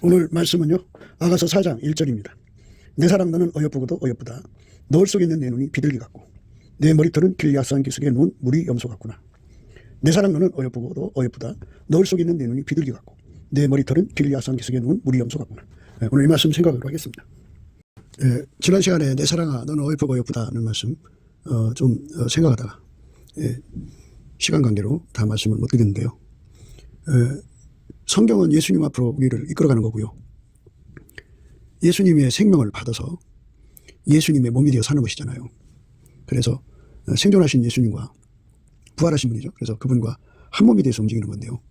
오늘 말씀은요, 아가서 4장 1절입니다. 내 사랑 너는 어여쁘고도 어여쁘다. 너울 속에 있는 내 눈이 비둘기 같고 내 머리털은 길야산 기슭에 놓은 무리 염소 같구나. 내 사랑 너는 어여쁘고도 어여쁘다. 너울 속에 있는 내 눈이 비둘기 같고 내 머리털은 길야산 기슭에 놓은 무리 염소 같구나. 오늘 이 말씀 생각하도록 하겠습니다. 지난 시간에 내 사랑아 너는 어여쁘고 어여쁘다는 말씀 생각하다가 시간 관계로 다 말씀을 못 드렸는데요. 성경은 예수님 앞으로 우리를 이끌어가는 거고요. 예수님의 생명을 받아서 예수님의 몸이 되어 사는 것이잖아요. 그래서 생존하신 예수님과 부활하신 분이죠. 그래서 그분과 한 몸이 돼서 움직이는 건데요.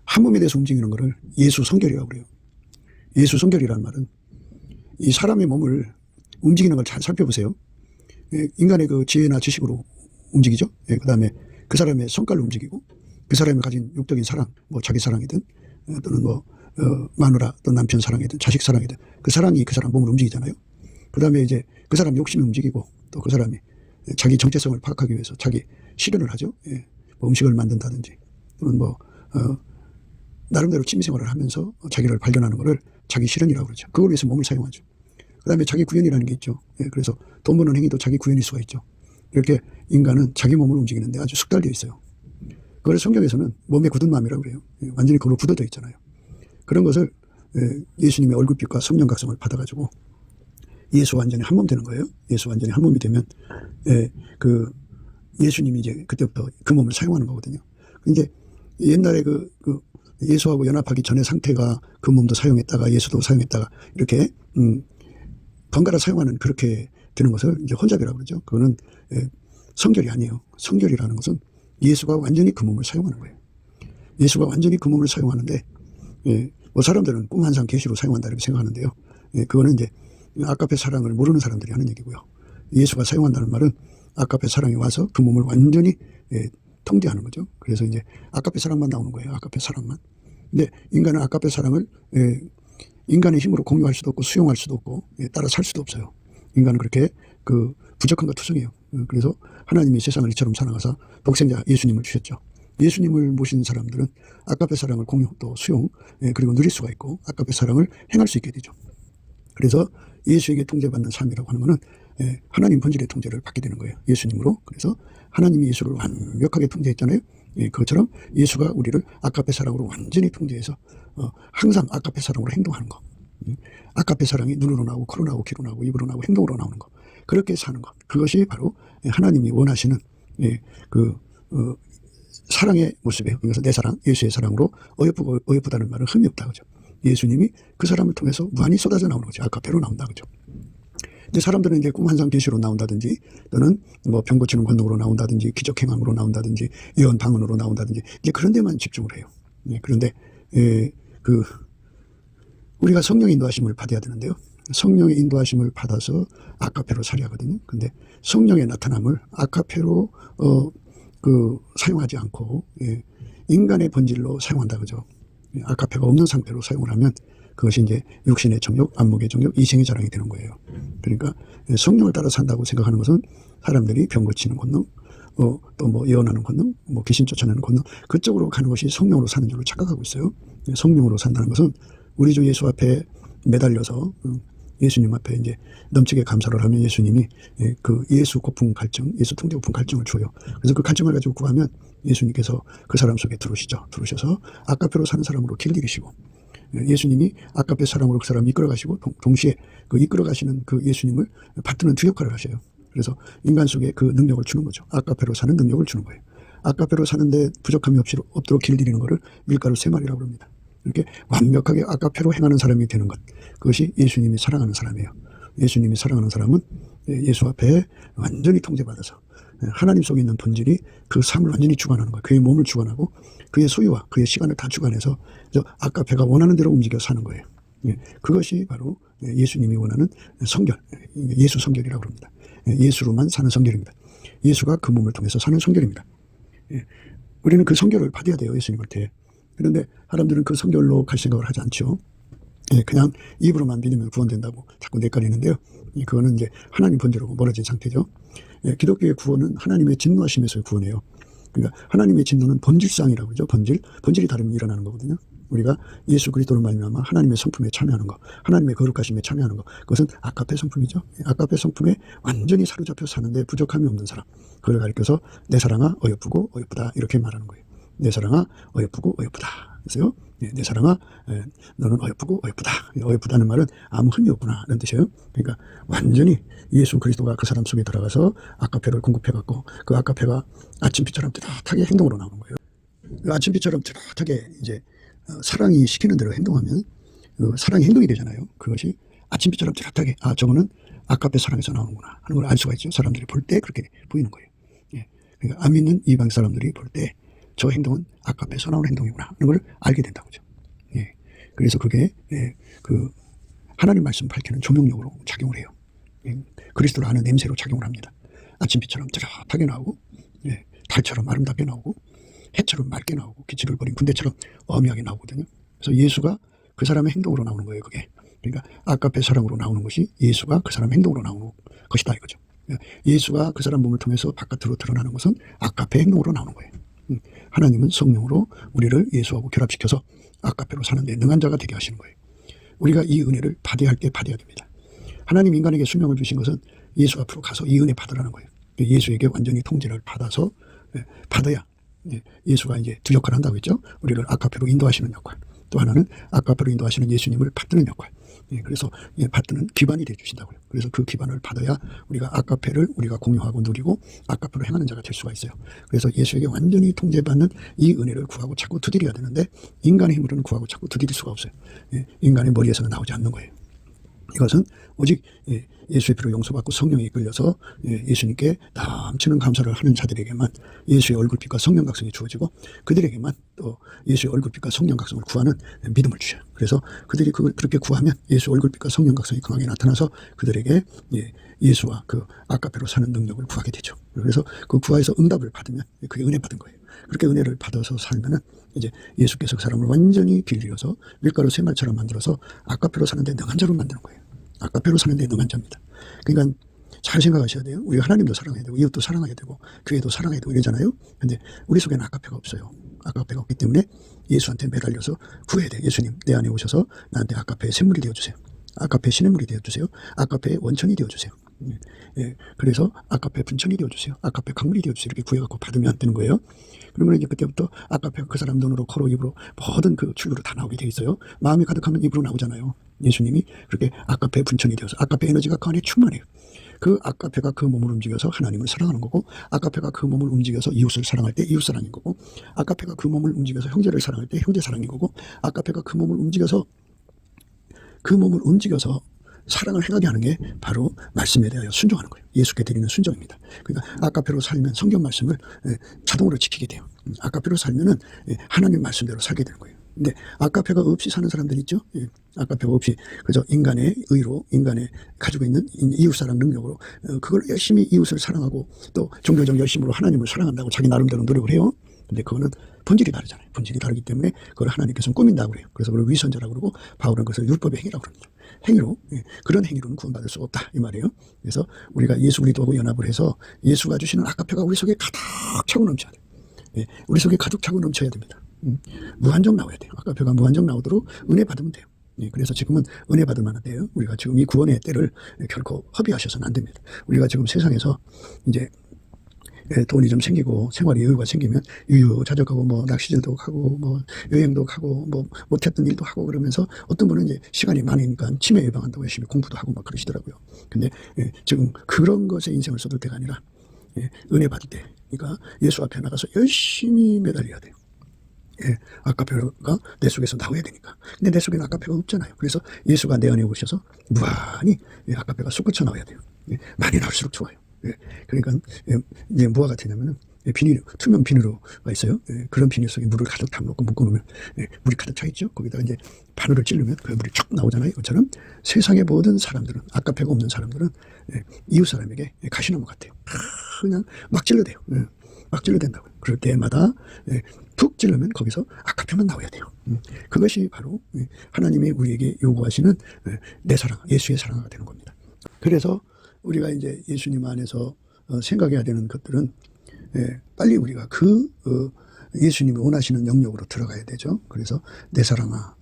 한 몸이 돼서 움직이는 것을 예수 성결이라고 그래요. 예수 성결이라는 말은 이 사람의 몸을 움직이는 걸 잘 살펴보세요. 인간의 그 지혜나 지식으로 움직이죠. 그 다음에 그 사람의 성깔로 움직이고 그 사람이 가진 육적인 사랑, 자기 사랑이든 또는 마누라 또 남편 사랑이든 자식 사랑이든 그 사랑이 그 사람 몸을 움직이잖아요. 그 다음에 이제 그 사람 욕심이 움직이고 또 그 사람이 자기 정체성을 파악하기 위해서 자기 실현을 하죠. 음식을 만든다든지 또는 나름대로 취미생활을 하면서 자기를 발견하는 것을 자기 실현이라고 그러죠. 그걸 위해서 몸을 사용하죠. 그 다음에 자기 구현이라는 게 있죠. 그래서 돈 버는 행위도 자기 구현일 수가 있죠. 이렇게 인간은 자기 몸을 움직이는데 아주 숙달되어 있어요. 그걸 성경에서는 몸에 굳은 마음이라고 그래요. 완전히 그걸로 굳어져 있잖아요. 그런 것을 예수님의 얼굴빛과 성령 각성을 받아가지고 예수 완전히 한 몸 되는 거예요. 예수 완전히 한 몸이 되면 예수님이 이제 그때부터 그 몸을 사용하는 거거든요. 이제 옛날에 예수하고 연합하기 전의 상태가 그 몸도 사용했다가 예수도 사용했다가 이렇게 번갈아 사용하는 그렇게 되는 것을 이제 혼잡이라고 그러죠. 그거는 성결이 아니에요. 성결이라는 것은 예수가 완전히 그 몸을 사용하는 거예요. 예수가 완전히 그 몸을 사용하는데 사람들은 꿈 환상 계시로 사용한다 이렇게 생각하는데요. 그거는 이제 아까페 사랑을 모르는 사람들이 하는 얘기고요. 예수가 사용한다는 말은 아까페 사랑이 와서 그 몸을 완전히 통제하는 거죠. 그래서 이제 아까페 사랑만 나오는 거예요. 아까페 사랑만. 근데 인간은 아까페 사랑을 인간의 힘으로 공유할 수도 없고 수용할 수도 없고 따라 살 수도 없어요. 인간은 그렇게 부족한가 투성이에요. 그래서 하나님이 세상을 이처럼 사랑하사 독생자 예수님을 주셨죠. 예수님을 모시는 사람들은 아까페 사랑을 공유 또 수용 그리고 누릴 수가 있고 아까페 사랑을 행할 수 있게 되죠. 그래서 예수에게 통제받는 삶이라고 하는 것은 하나님 본질의 통제를 받게 되는 거예요. 예수님으로. 그래서 하나님이 예수를 완벽하게 통제했잖아요. 그것처럼 예수가 우리를 아까페 사랑으로 완전히 통제해서 항상 아까페 사랑으로 행동하는 거. 아까페 사랑이 눈으로 나오고 코로 나오고 귀로 나오고 입으로 나오고 행동으로 나오는 거. 그렇게 사는 것. 그것이 바로 하나님이 원하시는 사랑의 모습이에요. 그래서 내 사랑, 예수의 사랑으로 어여쁘고 어여쁘다는 말은 흠이 없다. 그죠? 예수님이 그 사람을 통해서 무한히 쏟아져 나오는 거죠. 아까페로 나온다. 그죠? 근데 사람들은 이제 꿈 환상 계시로 나온다든지 또는 병 고치는 권능으로 나온다든지 기적 행함으로 나온다든지 예언 방언으로 나온다든지 이제 그런 데만 집중을 해요. 그런데 우리가 성령의 인도하심을 받아야 되는데요. 성령의 인도하심을 받아서 아까페로 살아야 하거든요. 근데 성령의 나타남을 아까페로 사용하지 않고 인간의 본질로 사용한다. 그죠? 아까페가 없는 상태로 사용을 하면 그것이 이제 육신의 정욕, 안목의 정욕, 이생의 자랑이 되는 거예요. 그러니까 성령을 따라 산다고 생각하는 것은 사람들이 병 고치는 권능, 또 예언하는 권능, 귀신 쫓아내는 권능, 그쪽으로 가는 것이 성령으로 사는 줄로 착각하고 있어요. 성령으로 산다는 것은 우리 주 예수 앞에 매달려서 예수님 앞에 이제 넘치게 감사를 하면 예수님이 예수 고품 갈증, 예수 통제 고품 갈증을 줘요. 그래서 그 갈증을 가지고 구하면 예수님께서 그 사람 속에 들어오시죠. 들어오셔서 아까페로 사는 사람으로 길들이시고 예수님이 아까페 사랑으로 그 사람을 이끌어가시고 동시에 이끌어가시는 그 예수님을 받드는 두 역할을 하셔요. 그래서 인간 속에 그 능력을 주는 거죠. 아까페로 사는 능력을 주는 거예요. 아까페로 사는데 부족함이 없도록 길들이는 것을 밀가루 세 마리라고 합니다. 이렇게 완벽하게 아까페로 행하는 사람이 되는 것. 그것이 예수님이 사랑하는 사람이에요. 예수님이 사랑하는 사람은 예수 앞에 완전히 통제받아서 하나님 속에 있는 본질이 그 삶을 완전히 주관하는 거예요. 그의 몸을 주관하고 그의 소유와 그의 시간을 다 주관해서 아까페가 원하는 대로 움직여 사는 거예요. 그것이 바로 예수님이 원하는 성결, 예수 성결이라고 합니다. 예수로만 사는 성결입니다. 예수가 그 몸을 통해서 사는 성결입니다. 우리는 그 성결을 받아야 돼요. 예수님한테. 그런데 사람들은 그 성결로 갈 생각을 하지 않죠. 그냥 입으로만 믿으면 구원된다고 자꾸 내깔리는데요. 그거는 이제 하나님 본질하고 멀어진 상태죠. 기독교의 구원은 하나님의 진노하심에서의 구원이에요. 그러니까 하나님의 진노는 본질상이라고 그러죠. 본질이 다르면 일어나는 거거든요. 우리가 예수 그리스도로 말미암아 하나님의 성품에 참여하는 것, 하나님의 거룩하심에 참여하는 것, 그것은 아가페 성품이죠. 아가페 성품에 완전히 사로잡혀 사는데 부족함이 없는 사람, 그걸 가리켜서 내 사랑아 어여쁘고 어여쁘다 이렇게 말하는 거예요. 내 사랑아 어여쁘고 어여쁘다. 그래서요, 내 사랑아 너는 어여쁘고 어여쁘다. 어여쁘다는 말은 아무 흠이 없구나 이런 뜻이에요. 그러니까 완전히 예수 그리스도가 그 사람 속에 들어가서 아가페를 공급해갖고 그 아가페가 아침빛처럼 뚜렷하게 행동으로 나오는 거예요. 그 아침빛처럼 뚜렷하게 이제 사랑이 시키는 대로 행동하면 사랑이 행동이 되잖아요. 그것이 아침빛처럼 뚜렷하게 저거는 아가페 사랑에서 나오는구나 하는 걸 알 수가 있죠. 사람들이 볼 때 그렇게 보이는 거예요. 예. 그러니까 안 믿는 이방 사람들이 볼 때 저 행동은 아가페에서 나오는 행동이구나 하는 걸 알게 된다고죠. 예. 그래서 그게 그 하나님 말씀 밝히는 조명력으로 작용을 해요. 예. 그리스도를 아는 냄새로 작용을 합니다. 아침빛처럼 뚜렷하게 나오고, 예. 달처럼 아름답게 나오고, 해처럼 맑게 나오고, 기치를 버린 군대처럼 어미하게 나오거든요. 그래서 예수가 그 사람의 행동으로 나오는 거예요. 그게. 그러니까 아가페 사랑으로 나오는 것이 예수가 그 사람 행동으로 나오는 것이다 이거죠. 예수가 그 사람 몸을 통해서 바깥으로 드러나는 것은 아가페 행동으로 나오는 거예요. 하나님은 성령으로 우리를 예수하고 결합시켜서 아가페로 사는데 능한 자가 되게 하시는 거예요. 우리가 이 은혜를 받아야 할 때 받아야 됩니다. 하나님 인간에게 수명을 주신 것은 예수 앞으로 가서 이 은혜 받으라는 거예요. 예수에게 완전히 통제를 받아서 받아야 예수가 이제 두 역할을 한다고 했죠. 우리를 아가페로 인도하시는 역할, 또 하나는 아가페로 인도하시는 예수님을 받드는 역할. 그래서 받드는 기반이 되어 주신다고요. 그래서 그 기반을 받아야 우리가 아가페를 우리가 공유하고 누리고 아가페로 행하는 자가 될 수가 있어요. 그래서 예수에게 완전히 통제받는 이 은혜를 구하고 찾고 두드려야 되는데 인간의 힘으로는 구하고 찾고 두드릴 수가 없어요. 인간의 머리에서는 나오지 않는 거예요. 이것은 오직 예수의 피로 용서받고 성령이 이끌려서 예수님께 넘치는 감사를 하는 자들에게만 예수의 얼굴빛과 성령 각성이 주어지고 그들에게만 또 예수의 얼굴빛과 성령 각성을 구하는 믿음을 주셔요. 그래서 그들이 그렇게 구하면 예수 얼굴빛과 성령 각성이 강하게 나타나서 그들에게 예수와 그 아가페로 사는 능력을 구하게 되죠. 그래서 그 구하에서 응답을 받으면 그게 은혜 받은 거예요. 그렇게 은혜를 받아서 살면은 이제 예수께서 그 사람을 완전히 빌려서 밀가루 쇠말처럼 만들어서 아가페로 사는데 능한 자로 만드는 거예요. 아가페로 사는데 능한 자입니다. 그러니까 잘 생각하셔야 돼요. 우리가 하나님도 사랑해야 되고 이웃도 사랑해야 되고 교회도 사랑해야 되고 이러잖아요. 근데 우리 속에는 아가페가 없어요. 아가페가 없기 때문에 예수한테 매달려서 구해야 돼. 예수님 내 안에 오셔서 나한테 아가페의 샘물이 되어주세요. 아가페의 시냇물이 되어주세요. 아가페의 원천이 되어주세요. 그래서 아가페 분천이 되어주세요. 아가페 강물이 되어주세요. 이렇게 구해갖고 받으면 되는 거예요. 그러면 이제 그때부터 아가페가 그 사람 눈으로 코로 입으로 모든 그 출루로 다 나오게 돼 있어요. 마음이 가득하면 입으로 나오잖아요. 예수님이 그렇게 아가페 분천이 되어서 아가페 에너지가 그 안에 충만해요. 그 아가페가 그 몸을 움직여서 하나님을 사랑하는 거고 아가페가 그 몸을 움직여서 이웃을 사랑할 때 이웃 사랑인 거고 아가페가 그 몸을 움직여서 형제를 사랑할 때 형제 사랑인 거고 아가페가 그 몸을 움직여서 사랑을 행하게 하는 게 바로 말씀에 대하여 순종하는 거예요. 예수께 드리는 순종입니다. 그러니까 아가페로 살면 성경 말씀을 자동으로 지키게 돼요. 아가페로 살면은 하나님 말씀대로 살게 되는 거예요. 근데 아가페가 없이 사는 사람들 있죠. 아가페가 없이 그저 인간의 의로 인간의 가지고 있는 이웃사랑 능력으로 그걸 열심히 이웃을 사랑하고 또 종교적 열심으로 하나님을 사랑한다고 자기 나름대로 노력을 해요. 근데 그거는 본질이 다르잖아요. 본질이 다르기 때문에 그걸 하나님께서는 꾸민다고 그래요. 그래서 그걸 위선자라고 그러고 바울은 그것을 율법의 행위라고 그럽니다. 행위로 그런 행위로는 구원받을 수 없다 이 말이에요. 그래서 우리가 예수 그리스도하고 연합을 해서 예수가 주시는 아가페가 우리 속에 가득 차고 넘쳐야 돼요. 우리 속에 가득 차고 넘쳐야 됩니다. 무한정 나와야 돼요. 아가페가 무한정 나오도록 은혜 받으면 돼요. 그래서 지금은 은혜 받을 만한 때예요. 우리가 지금 이 구원의 때를 결코 허비하셔서는 안 됩니다. 우리가 지금 세상에서 이제 돈이 좀 생기고 생활에 여유가 생기면 유유자적하고 뭐 낚시질도 하고 뭐 여행도 가고 뭐 못했던 일도 하고 그러면서 어떤 분은 이제 시간이 많으니까 치매 예방한다고 열심히 공부도 하고 막 그러시더라고요. 근데 지금 그런 것에 인생을 쏟을 때가 아니라 은혜 받을 때, 그러니까 예수 앞에 나가서 열심히 매달려야 돼요. 아가페가 내 속에서 나와야 되니까. 근데 내 속에는 아가페가 없잖아요. 그래서 예수가 내 안에 오셔서 무한히 아가페가 솟구쳐 나와야 돼요. 많이 나올수록 좋아요. 그러니까 이제 뭐와 같으냐면은 비닐, 투명 비닐로가 있어요. 그런 비닐 속에 물을 가득 담아놓고 묶어놓으면 물이 가득 차 있죠. 거기다가 이제 바늘을 찌르면 그 물이 쫙 나오잖아요. 이것처럼 세상의 모든 사람들은 아가페가 없는 사람들은 이웃 사람에게 가시나무 같아요. 그냥 막 찔러대요. 막 찔러댄다고요. 그럴 때마다 푹 찔르면 거기서 아가페만 나와야 돼요. 그것이 바로 하나님이 우리에게 요구하시는 내 사랑, 예수의 사랑가 되는 겁니다. 그래서 우리가 이제 예수님 안에서 생각해야 되는 것들은 빨리 우리가 그 예수님이 원하시는 영역으로 들어가야 되죠. 그래서 내 사랑아,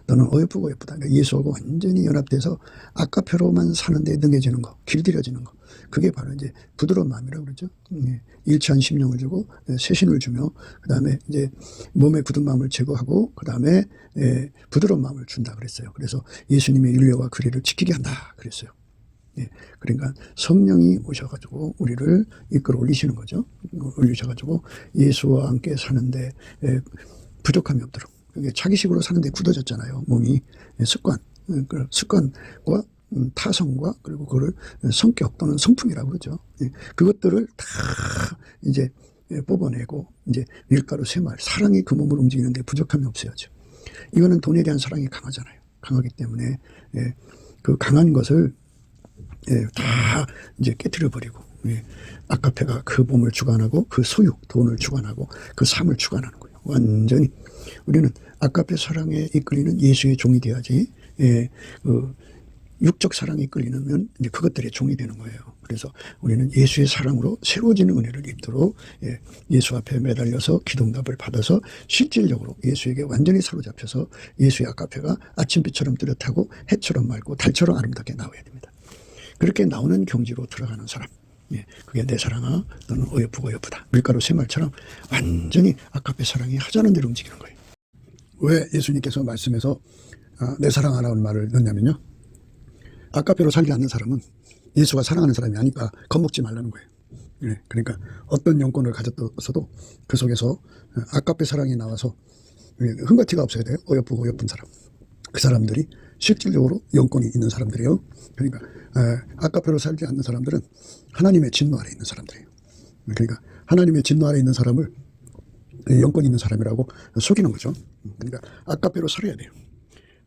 너는 어여쁘고 어여쁘다. 그러니까 예수하고 완전히 연합돼서 아까페로만 사는데 능해지는 거, 길들여지는 거. 그게 바로 이제 부드러운 마음이라고 그러죠. 일치한 심령을 주고 세신을 주며 그다음에 이제 몸의 굳은 마음을 제거하고 그다음에 부드러운 마음을 준다 그랬어요. 그래서 예수님의 윤례와 규례를 지키게 한다 그랬어요. 그러니까 성령이 오셔가지고 우리를 이끌어 올리시는 거죠. 올리셔가지고 예수와 함께 사는데 부족함이 없도록. 자기식으로 사는데 굳어졌잖아요. 몸이 습관과 타성과 그리고 그걸 성격 또는 성품이라고 그러죠. 그것들을 다 이제 뽑아내고 이제 밀가루 쇠말 사랑이 그 몸을 움직이는데 부족함이 없어야죠. 이거는 돈에 대한 사랑이 강하잖아요. 강하기 때문에 그 강한 것을 다 이제 깨트려 버리고 아까페가 그 몸을 주관하고 그 소유 돈을 주관하고 그 삶을 주관하는 거예요. 완전히 우리는 아까페 사랑에 이끌리는 예수의 종이 돼야지. 육적 사랑에 이끌리면 이제 그것들의 종이 되는 거예요. 그래서 우리는 예수의 사랑으로 새로워지는 은혜를 입도록 예수 앞에 매달려서 기도응답을 받아서 실질적으로 예수에게 완전히 사로잡혀서 예수의 아까페가 아침빛처럼 뚜렷하고 해처럼 맑고 달처럼 아름답게 나와야 됩니다. 그렇게 나오는 경지로 들어가는 사람, 그게 내 사랑아 너는 어여쁘고 어여쁘다. 밀가루 쇠말처럼 완전히 아까페 사랑이 하자는 대로 움직이는 거예요. 왜 예수님께서 말씀에서 내 사랑하라는 말을 넣냐면요, 아까페로 살지 않는 사람은 예수가 사랑하는 사람이 아니까 겁먹지 말라는 거예요. 그러니까 어떤 영권을 가졌어도 그 속에서 아까페 사랑이 나와서 흥과티가 없어야 돼요. 어여쁘고 어여쁜 사람. 그 사람들이 실질적으로 영권이 있는 사람들이에요. 그러니까 아까페로 살지 않는 사람들은 하나님의 진노 아래 있는 사람들이에요. 그러니까 하나님의 진노 아래 있는 사람을 영권이 있는 사람이라고 속이는 거죠. 그러니까 아까페로 살아야 돼요.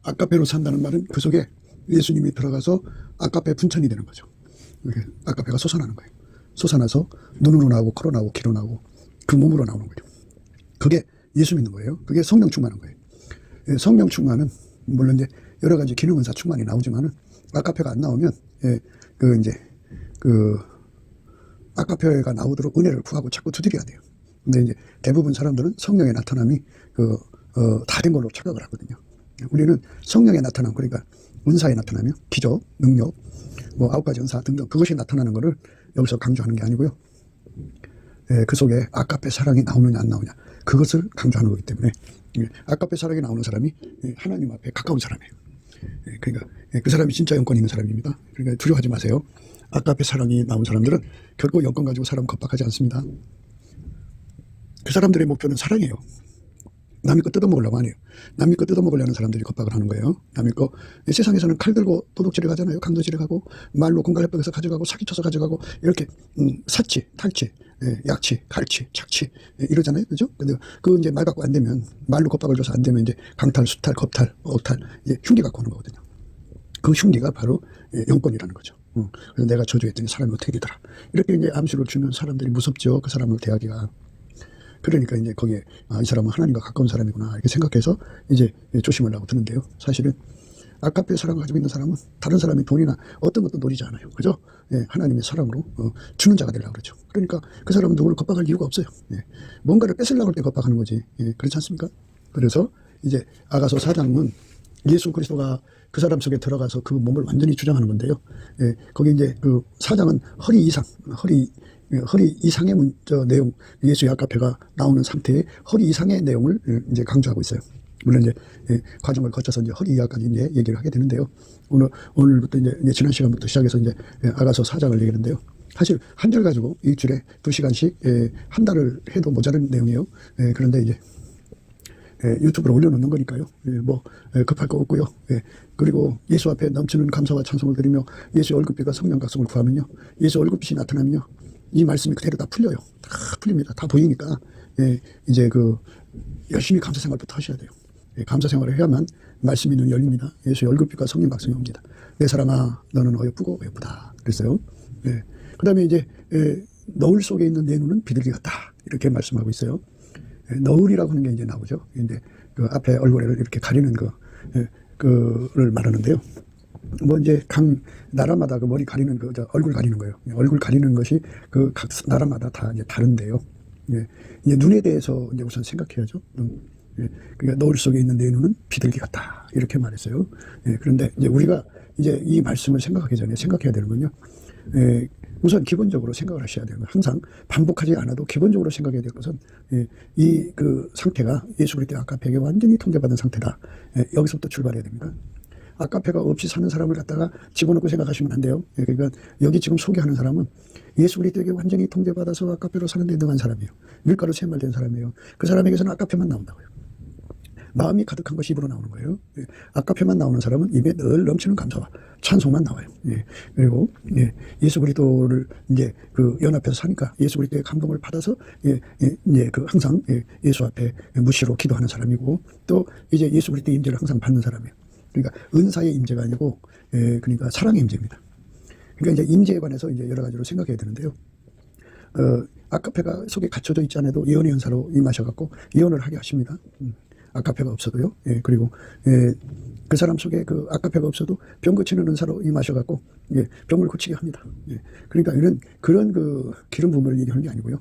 아까페로 산다는 말은 그 속에 예수님이 들어가서 아까페 분천이 되는 거죠. 아까페가 솟아나는 거예요. 솟아나서 눈으로 나오고 코로 나오고 귀로 나오고 그 몸으로 나오는 거죠. 그게 예수 믿는 거예요. 그게 성령 충만한 거예요. 성령 충만은 물론 이제 여러 가지 기능 은사 충만이 나오지만은 아까페가 안 나오면 아까페가 나오도록 은혜를 구하고 자꾸 두드려야 돼요. 근데 이제 대부분 사람들은 성령의 나타남이 다 된 걸로 착각을 하거든요. 우리는 성령의 나타남, 그러니까 은사의 나타나며 기적, 능력, 뭐 9가지 은사 등등 그것이 나타나는 것을 여기서 강조하는 게 아니고요. 그 속에 아까페 사랑이 나오느냐 안 나오냐 그것을 강조하는 거기 때문에 아까페 사랑이 나오는 사람이 하나님 앞에 가까운 사람이에요. 그러니까 그 사람이 진짜 영권 있는 사람입니다. 그러니까 두려워하지 마세요. 아까페 사랑이 나온 사람들은 결코 영권 가지고 사람 겁박하지 않습니다. 그 사람들의 목표는 사랑이에요. 남의 거 뜯어먹으려고 안 해요. 남의 거 뜯어먹으려는 사람들이 겁박을 하는 거예요. 남의 거. 세상에서는 칼 들고 도둑질을 하잖아요. 강도질을 하고 말로 공갈래벽에서 가져가고 사기쳐서 가져가고 이렇게 사치, 탈취, 약취, 갈취, 착취 이러잖아요. 그죠? 근데 그 이제 말 갖고 안 되면 말로 겁박을 줘서 안 되면 이제 강탈, 수탈, 겁탈, 억탈 이제 흉기 갖고 오는 거거든요. 그 흉기가 바로 영권이라는 거죠. 그래서 내가 저주했더니 사람이 어떻게 되더라. 이렇게 이제 암시를 주면 사람들이 무섭죠. 그 사람을 대하기가. 그러니까 이제 거기에 이 사람은 하나님과 가까운 사람이구나 이렇게 생각해서 이제 조심을 하고 드는데요. 사실은 아까페 사랑을 가지고 있는 사람은 다른 사람이 돈이나 어떤 것도 노리지 않아요. 그죠? 하나님의 사랑으로 주는 자가 되려고 그러죠. 그러니까 그 사람은 누구를 겁박할 이유가 없어요. 뭔가를 뺏으려고 할 때 겁박하는 거지. 그렇지 않습니까? 그래서 이제 아가서 4장은 예수 그리스도가 그 사람 속에 들어가서 그 몸을 완전히 주장하는 건데요. 거기 이제 그 4장은 허리 이상의 내용, 예수의 아까페가 나오는 상태의 허리 이상의 내용을 이제 강조하고 있어요. 물론 이제 과정을 거쳐서 이제 허리 이하까지 이제 얘기를 하게 되는데요. 오늘부터 이제 지난 시간부터 시작해서 이제 아가서 4장을 얘기하는데요. 사실 한 절 가지고 일주일에 2시간씩 한 달을 해도 모자른 내용이에요. 그런데 이제 유튜브로 올려놓는 거니까요. 급할 거 없고요. 그리고 예수 앞에 넘치는 감사와 찬송을 드리며 예수의 얼굴빛과 성령 각성을 구하면요. 예수 얼굴빛이 나타나면요. 이 말씀이 그대로 다 풀려요. 다 풀립니다. 다 보이니까 이제 열심히 감사 생활부터 하셔야 돼요. 감사 생활을 해야만 말씀이 눈 열립니다. 예수의 얼굴빛과 성령 각성이 옵니다. 내 사랑아 너는 어여쁘고 어여쁘다 그랬어요. 그 다음에 이제 너울 속에 있는 내 눈은 비둘기 같다 이렇게 말씀하고 있어요. 너울이라고 하는 게 이제 나오죠. 이제 그 앞에 얼굴을 이렇게 가리는 그를 말하는데요. 뭐 이제 각 나라마다 그 머리 가리는 얼굴 가리는 거예요. 얼굴 가리는 것이 그 각 나라마다 다 이제 다른데요. 예, 이제 눈에 대해서 이제 우선 생각해야죠. 예, 그러니까 노을 속에 있는 내 눈은 비둘기 같다 이렇게 말했어요. 예, 그런데 이제 우리가 이제 이 말씀을 생각하기 전에 생각해야 되는 건요. 예, 우선 기본적으로 생각을 하셔야 되는 거 항상 반복하지 않아도 기본적으로 생각해야 될 것은 예, 이 그 상태가 예수 그리스도의 아카페에게 완전히 통제받은 상태다. 예, 여기서부터 출발해야 됩니다. 아카페가 없이 사는 사람을 갖다가 집어넣고 생각하시면 안 돼요. 예, 그러니까 여기 지금 소개하는 사람은 예수 그리스도에게 완전히 통제받아서 아카페로 사는 데 능한 사람이에요. 밀가루 샘말된 사람이에요. 그 사람에게서는 아카페만 나온다고요. 마음이 가득한 것이 입으로 나오는 거예요. 예, 아카페만 나오는 사람은 입에 늘 넘치는 감사와 찬송만 나와요. 예, 그리고 예, 예수 그리스도를 이제 그 연합해서 사니까 예수 그리스도의 감동을 받아서 그 항상 예수 앞에 무시로 기도하는 사람이고 또 이제 예수 그리스도의 임재를 항상 받는 사람이에요. 그러니까 은사의 임재가 아니고 그러니까 사랑의 임재입니다. 그러니까 이제 임재에 관해서 이제 여러 가지로 생각해야 되는데요. 아카페가 속에 갇혀져 있지 않아도 예언의 은사로 임하셔갖고 예언을 하게 하십니다. 아카페가 없어도요. 예, 그리고 그 사람 속에 그 아카페가 없어도 병 고치는 은사로 임하셔갖고 병을 고치게 합니다. 예, 그러니까 이런 그런 그 기름 부음을 얘기하는 게 아니고요.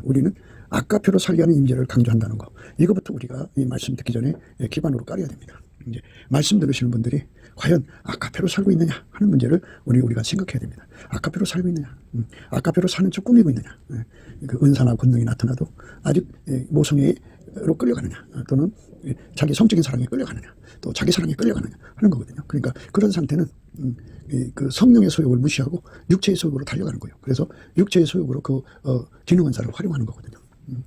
우리는 아카페로 살게 하는 임재를 강조한다는 거. 이거부터 우리가 이 말씀 듣기 전에 기반으로 깔아야 됩니다. 이제 말씀 들으시는 분들이 과연 아카페로 살고 있느냐 하는 문제를 우리가 생각해야 됩니다. 아카페로 살고 있느냐, 아카페로 사는 척 꾸미고 있느냐, 그 은사나 권능이 나타나도 아직 모성애로 끌려가느냐, 또는 자기 성적인 사랑에 끌려가느냐, 또 자기 사랑에 끌려가느냐 하는 거거든요. 그러니까 그런 상태는 그 성령의 소욕을 무시하고 육체의 소욕으로 달려가는 거예요. 그래서 육체의 소욕으로 그 기능은사를 활용하는 거거든요.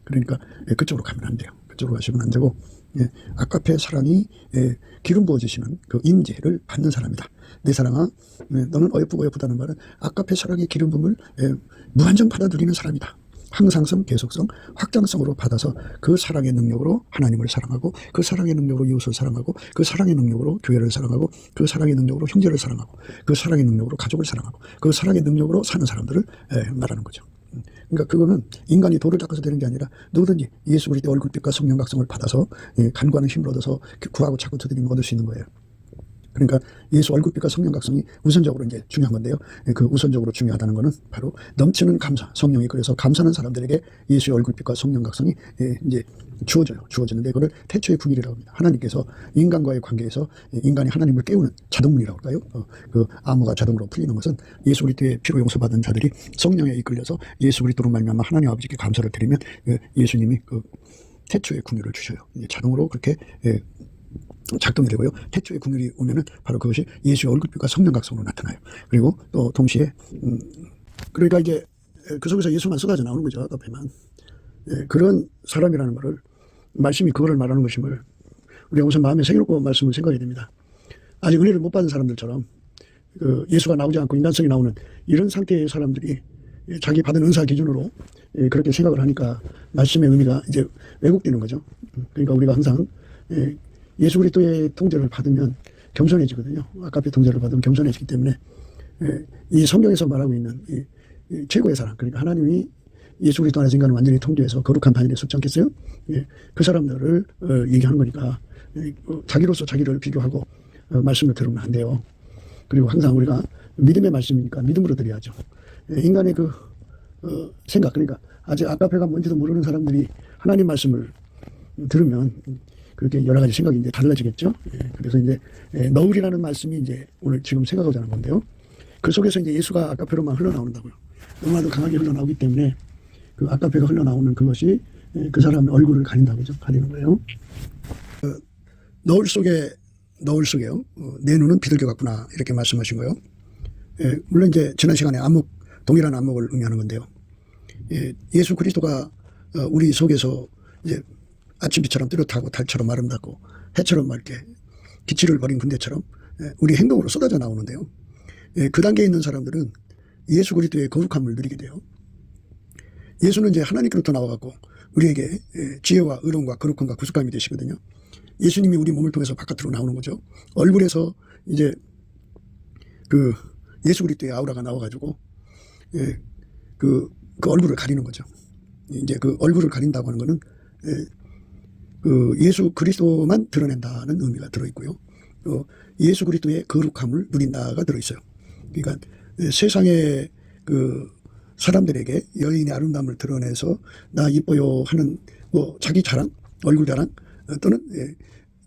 그러니까 그쪽으로 가면 안 돼요. 그쪽으로 가시면 안 되고 아카페 사랑이 기름 부어주시는 그 임재를 받는 사람이다. 내 사랑아, 너는 어여쁘고 어여쁘다는 말은 아카페 사랑의 기름 부음을 무한정 받아들이는 사람이다. 항상성, 계속성, 확장성으로 받아서 그 사랑의 능력으로 하나님을 사랑하고 그 사랑의 능력으로 이웃을 사랑하고 그 사랑의 능력으로 교회를 사랑하고 그 사랑의 능력으로 형제를 사랑하고 그 사랑의 능력으로 가족을 사랑하고 그 사랑의 능력으로 사는 사람들을 말하는 거죠. 그러니까 그거는 인간이 돌을 닦아서 되는 게 아니라 누구든지 예수 그리스도의 얼굴빛과 성령 각성을 받아서 간구하는 힘을 얻어서 구하고 찾고 두드리면 얻을 수 있는 거예요. 그러니까 예수 얼굴빛과 성령 각성이 우선적으로 이제 중요한 건데요. 그 우선적으로 중요하다는 것은 바로 넘치는 감사, 성령이 그래서 감사하는 사람들에게 예수의 얼굴빛과 성령 각성이 이제 주어지는데 그걸 태초의 분일이라고 합니다. 하나님께서 인간과의 관계에서 인간이 하나님을 깨우는 자동문이라고 할까요? 그 암호가 자동으로 풀리는 것은 예수 그리스도의 피로 용서받은 자들이 성령에 이끌려서 예수 그리스도로 말미암아 하나님 아버지께 감사를 드리면 예수님이 그 태초의 궁유를 주셔요. 자동으로 그렇게 작동이 되고요. 태초의 궁율이 오면은 바로 그것이 예수의 얼굴빛과 성령 각성으로 나타나요. 그리고 또 동시에 그러니까 이제 그 속에서 예수만 쏟아져 나오는 거죠. 앞에만 그런 사람이라는 것을 말씀이 그거를 말하는 것임을 우리가 우선 마음에 새겨놓고 말씀을 생각해야 됩니다. 아직 은혜를 못 받은 사람들처럼 그 예수가 나오지 않고 인간성이 나오는 이런 상태의 사람들이 자기 받은 은사 기준으로 그렇게 생각을 하니까 말씀의 의미가 이제 왜곡되는 거죠. 그러니까 우리가 항상 예수 그리스도의 통제를 받으면 겸손해지거든요. 아카페 통제를 받으면 겸손해지기 때문에 이 성경에서 말하고 있는 이 최고의 사랑, 그러니까 하나님이 예수 그리스도 안에서 인간을 완전히 통제해서 거룩한 반인에 속지 않겠어요? 그 사람들을 얘기하는 거니까 자기로서 자기를 비교하고 말씀을 들으면 안 돼요. 그리고 항상 우리가 믿음의 말씀이니까 믿음으로 드려야죠. 인간의 그 생각, 그러니까 아직 아카페가 뭔지도 모르는 사람들이 하나님 말씀을 들으면 그렇게 여러 가지 생각이 이제 달라지겠죠. 그래서 이제 너울이라는 말씀이 이제 오늘 지금 생각하고자 하는 건데요. 그 속에서 이제 예수가 아카페로만 흘러나온다고요. 너무나도 강하게 흘러나오기 때문에 그 아카페가 흘러나오는 그것이 그 사람의 얼굴을 가린다고 그죠? 가리는 거예요. 너울 속에요. 내 눈은 비둘기 같구나 이렇게 말씀하신 거예요. 물론 이제 지난 시간에 안목, 동일한 안목을 의미하는 건데요. 예수 그리스도가 우리 속에서 이제 아침비처럼 뚜렷하고 달처럼 아름답고 해처럼 맑게 기치를 버린 군대처럼 우리 행동으로 쏟아져 나오는데요. 그 단계에 있는 사람들은 예수 그리스도의 거룩함을 누리게 돼요. 예수는 이제 하나님께로부터 나와갖고 우리에게 지혜와 의로움과 거룩함과 구속함이 되시거든요. 예수님이 우리 몸을 통해서 바깥으로 나오는 거죠. 얼굴에서 이제 그 예수 그리스도의 아우라가 나와가지고 그 얼굴을 가리는 거죠. 이제 그 얼굴을 가린다고 하는 거는 그 예수 그리스도만 드러낸다는 의미가 들어있고요. 예수 그리스도의 거룩함을 누린다가 들어있어요. 그러니까 세상의 그 사람들에게 여인의 아름다움을 드러내서 나 이뻐요 하는 뭐 자기 자랑, 얼굴 자랑 또는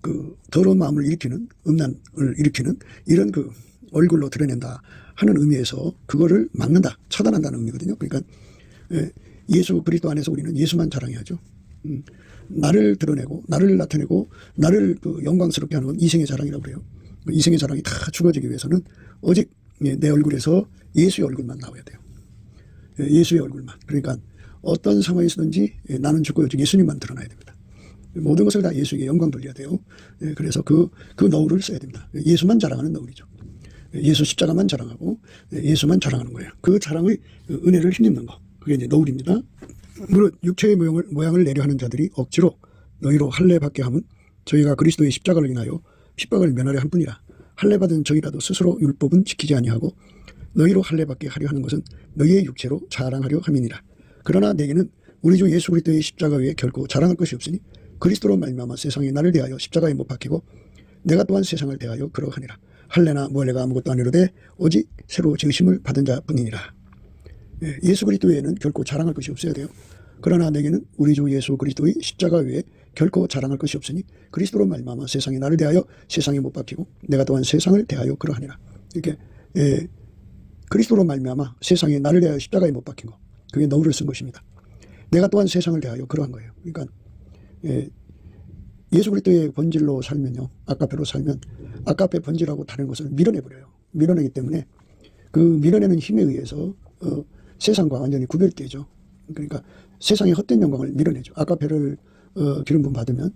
그 더러운 마음을 일으키는 음란을 일으키는 이런 그 얼굴로 드러낸다 하는 의미에서 그거를 막는다, 차단한다는 의미거든요. 그러니까 예수 그리스도 안에서 우리는 예수만 자랑해야죠. 나를 드러내고 나를 나타내고 나를 그 영광스럽게 하는 건 이생의 자랑이라고 그래요. 이생의 자랑이 다 죽어지기 위해서는 오직 내 얼굴에서 예수의 얼굴만 나와야 돼요. 예수의 얼굴만. 그러니까 어떤 상황에서든지 나는 죽고 오직 예수님만 드러나야 됩니다. 모든 것을 다 예수에게 영광 돌려야 돼요. 그래서 그 너울을 써야 됩니다. 예수만 자랑하는 너울이죠. 예수 십자가만 자랑하고 예수만 자랑하는 거예요. 그 자랑의 은혜를 힘입는 거. 그게 이제 너울입니다. 무릇 육체의 모양을 내려 하는 자들이 억지로 너희로 할례 받게 하면 저희가 그리스도의 십자가를 인하여 핍박을 면하려 한 뿐이라. 할례 받은 저희라도 스스로 율법은 지키지 아니하고 너희로 할례 받게 하려 하는 것은 너희의 육체로 자랑하려 함이니라. 그러나 내게는 우리 주 예수 그리스도의 십자가 외에 결코 자랑할 것이 없으니 그리스도로 말미암아 세상이 나를 대하여 십자가에 못 박히고 내가 또한 세상을 대하여 그러하니라. 할례나 무할례가 아무것도 아니로되 오직 새로 지으심을 받은 자뿐이니라. 예수 그리스도 외에는 결코 자랑할 것이 없어야 돼요. 그러나 내게는 우리 주 예수 그리스도의 십자가 외에 결코 자랑할 것이 없으니 그리스도로 말미암아 세상이 나를 대하여 세상에 못 박히고 내가 또한 세상을 대하여 그러하니라. 이렇게 그리스도로 말미암아 세상에 나를 대하여 십자가에 못 박힌 거, 그게 너울을 쓴 것입니다. 내가 또한 세상을 대하여 그러한 거예요. 그러니까 예수 그리스도의 본질로 살면요, 아까페로 살면 아까페 본질하고 다른 것을 밀어내버려요. 밀어내기 때문에 그 밀어내는 힘에 의해서 세상과 완전히 구별되죠. 그러니까 세상의 헛된 영광을 밀어내죠. 아까페를 기름 부음 받으면,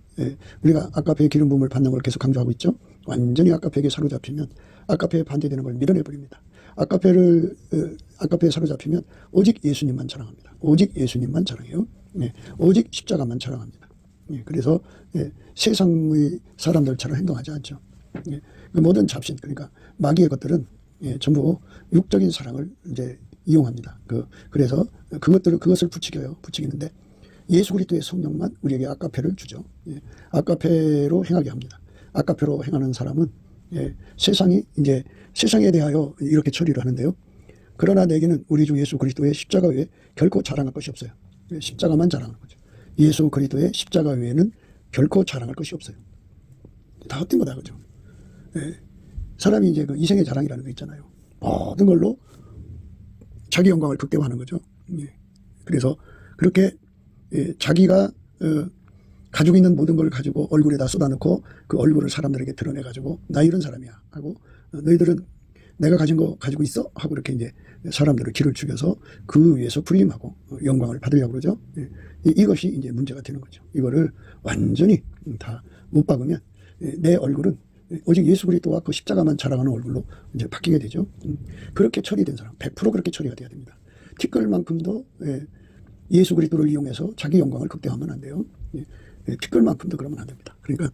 우리가 아까페의 기름 부음을 받는 걸 계속 강조하고 있죠. 완전히 아까페에게 사로잡히면 아까페에 반대되는 걸 밀어내버립니다. 아까페에 사로잡히면 오직 예수님만 자랑합니다. 오직 예수님만 자랑해요. 오직 십자가만 자랑합니다. 그래서 세상의 사람들처럼 행동하지 않죠. 그 모든 잡신, 그러니까 마귀의 것들은 전부 육적인 사랑을 이제 이용합니다. 그래서 그것을 부추기는데 예수 그리스도의 성령만 우리에게 아까페를 주죠. 아까페로 행하게 합니다. 아까페로 행하는 사람은 세상에 대하여 이렇게 처리를 하는데요. 그러나 내게는 우리 주 예수 그리스도의 십자가 외에 결코 자랑할 것이 없어요. 십자가만 자랑하는 거죠. 예수 그리스도의 십자가 외에는 결코 자랑할 것이 없어요. 다 헛된 거다, 그죠? 사람이 이제 그 이생의 자랑이라는 거 있잖아요. 모든 걸로 자기 영광을 극대화하는 거죠. 그래서 그렇게 자기가 가지고 있는 모든 걸 가지고 얼굴에다 쏟아놓고 그 얼굴을 사람들에게 드러내가지고 나 이런 사람이야 하고 너희들은 내가 가진 거 가지고 있어? 하고 이렇게 이제 사람들을 기를 죽여서 그 위에서 군림하고 영광을 받으려고 그러죠. 이것이 이제 문제가 되는 거죠. 이거를 완전히 다 못 박으면 내 얼굴은 오직 예수 그리스도와 그 십자가만 자랑하는 얼굴로 이제 바뀌게 되죠. 그렇게 처리된 사람, 100% 그렇게 처리가 돼야 됩니다. 티끌만큼도 예수 그리스도를 이용해서 자기 영광을 극대화하면 안 돼요. 티끌만큼도 그러면 안 됩니다. 그러니까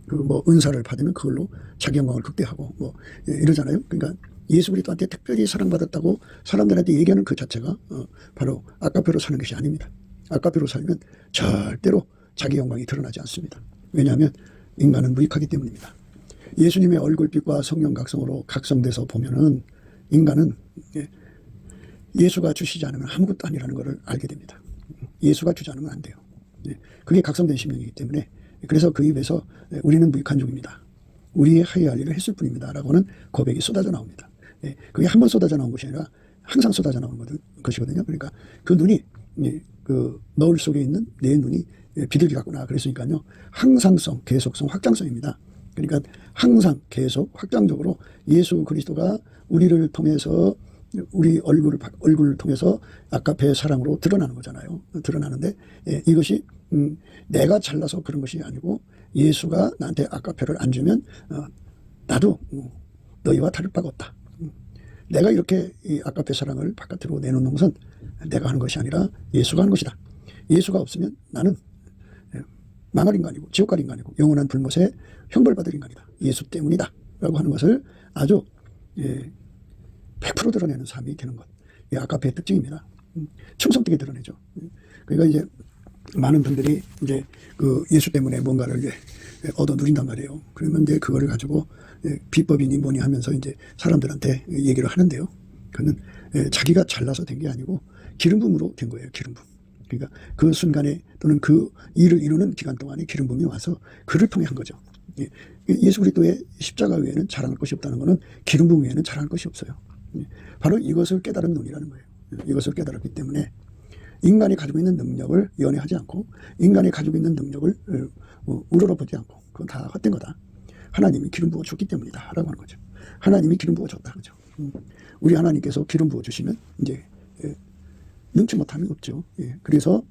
그 뭐 은사를 받으면 그걸로 자기 영광을 극대화하고 뭐 이러잖아요. 그러니까 예수 그리스도한테 특별히 사랑받았다고 사람들한테 얘기하는 그 자체가 바로 아까페로 사는 것이 아닙니다. 아까페로 살면 절대로 자기 영광이 드러나지 않습니다. 왜냐하면 인간은 무익하기 때문입니다. 예수님의 얼굴빛과 성령 각성으로 각성돼서 보면은 인간은 예수가 주시지 않으면 아무것도 아니라는 것을 알게 됩니다. 예수가 주지 않으면 안 돼요. 그게 각성된 심령이기 때문에 그래서 그 입에서 우리는 무익한 종입니다. 우리의 하여야 할 일을 했을 뿐입니다. 라고는 고백이 쏟아져 나옵니다. 그게 한 번 쏟아져 나온 것이 아니라 항상 쏟아져 나오는 것이거든요. 그러니까 그 눈이 그 너울 속에 있는 내 눈이 비둘기 같구나 그랬으니까요. 항상성, 계속성, 확장성입니다. 그러니까 항상 계속 확장적으로 예수 그리스도가 우리를 통해서 우리 얼굴을 통해서 아까페의 사랑으로 드러나는 거잖아요. 드러나는데 이것이 내가 잘나서 그런 것이 아니고 예수가 나한테 아까페를 안 주면 나도 너희와 다를 바가 없다. 내가 이렇게 이 아까페 사랑을 바깥으로 내놓는 것은 내가 하는 것이 아니라 예수가 하는 것이다. 예수가 없으면 나는 망할 인간이고 지옥 갈 인간이고 영원한 불못에 형벌받을 인간이다. 예수 때문이다. 라고 하는 것을 아주 100% 드러내는 삶이 되는 것. 이 아까페의 특징입니다. 충성되게 드러내죠. 그러니까 이제 많은 분들이 이제 그 예수 때문에 뭔가를 이제 얻어 누린단 말이에요. 그러면 이제 그거를 가지고 비법이니 뭐니 하면서 이제 사람들한테 얘기를 하는데요. 그는 자기가 잘나서 된 게 아니고 기름 부음으로 된 거예요. 기름 부음. 그러니까 그 순간에 또는 그 일을 이루는 기간 동안에 기름 부음이 와서 그를 통해 한 거죠. 예. 예수 그리스도의 십자가 외에는 자랑할 것이 없다는 것은 기름 부음 외에는 자랑할 것이 없어요. 예. 바로 이것을 깨달은 눈이라는 거예요. 이것을 깨달았기 때문에 인간이 가지고 있는 능력을 연애하지 않고 인간이 가지고 있는 능력을 우러러보지 않고 그건 다 헛된 거다. 하나님이 기름 부어 줬기 때문이다 라고 하는 거죠. 하나님이 기름 부어 줬다 그죠. 우리 하나님께서 기름 부어 주시면 이제 능치 못함이 없죠. 예. 그래서